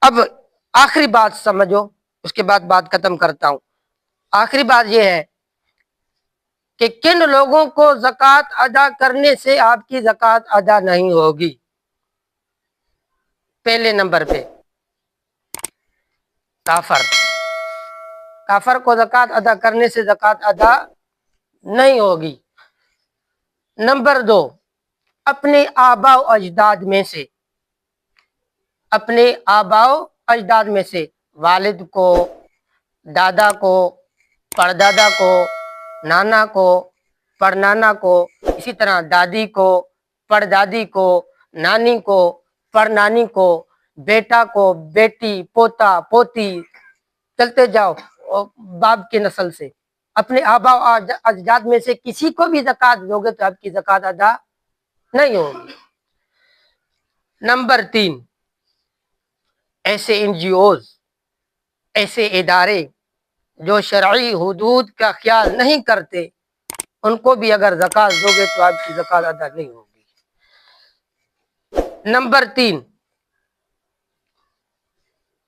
اب آخری بات سمجھو، اس کے بعد بات ختم کرتا ہوں۔ آخری بات یہ ہے کہ کن لوگوں کو زکوٰۃ ادا کرنے سے آپ کی زکوٰۃ ادا نہیں ہوگی۔ پہلے نمبر پہ کافر، کافر کو زکوٰۃ ادا کرنے سے زکوٰۃ ادا نہیں ہوگی۔ نمبر دو، اپنے آباء و اجداد میں سے، اپنے آباء و اجداد میں سے والد کو، دادا کو، پردادا کو، نانا کو، پڑنانا کو، اسی طرح دادی کو، پردادی کو، نانی کو، پڑنانی کو، بیٹا کو، بیٹی، پوتا، پوتی، چلتے جاؤ باپ کی نسل سے، اپنے آباء و اجداد میں سے کسی کو بھی زکوٰۃ دو گے تو آپ کی زکوٰۃ ادا نہیں ہوگی۔ نمبر تین، ایسے این جی اوز، ایسے ادارے جو شرعی حدود کا خیال نہیں کرتے، ان کو بھی اگر زکوٰۃ دو گے تو آپ کی زکوٰۃ ادا نہیں ہوگی۔ نمبر تین،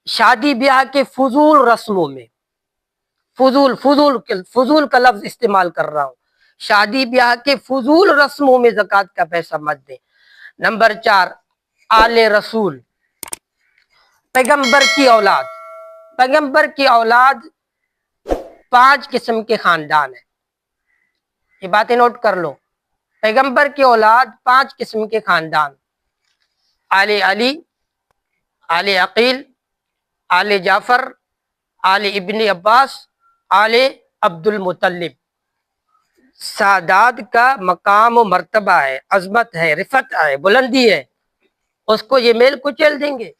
شادی بیاہ کے فضول رسموں میں، فضول کا لفظ استعمال کر رہا ہوں، شادی بیاہ کے فضول رسموں میں زکوٰۃ کا پیسہ مت دیں۔ نمبر چار، آل رسول، پیغمبر کی اولاد، پیغمبر کی اولاد 5 قسم کے خاندان ہیں، یہ باتیں نوٹ کر لو۔ پیغمبر کی اولاد 5 قسم کے خاندان، آل علی، آل عقیل، آل جعفر، آل ابن عباس، آل عبد المطلب۔ سادات کا مقام و مرتبہ ہے، عظمت ہے، رفعت ہے، بلندی ہے، اس کو یہ میل کچیل دیں گے؟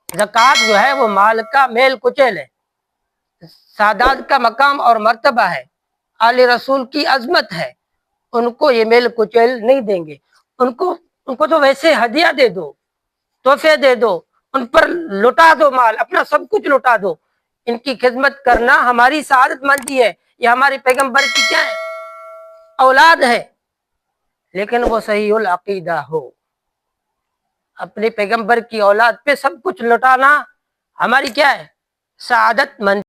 زکوٰۃ جو ہے وہ مال کا میل کچیل ہے، سادات کا مقام اور مرتبہ ہے، آل رسول کی عظمت ہے، ان کو یہ میل کچیل نہیں دیں گے۔ ان کو تو ویسے ہدیہ دے دو، تحفے دے دو، ان پر لٹا دو مال، اپنا سب کچھ لٹا دو۔ ان کی خدمت کرنا ہماری سعادت مندی ہے، یہ ہمارے پیغمبر کی کیا ہے؟ اولاد ہے، لیکن وہ صحیح العقیدہ ہو۔ اپنے پیغمبر کی اولاد پہ سب کچھ لٹانا ہماری کیا ہے؟ سعادت مند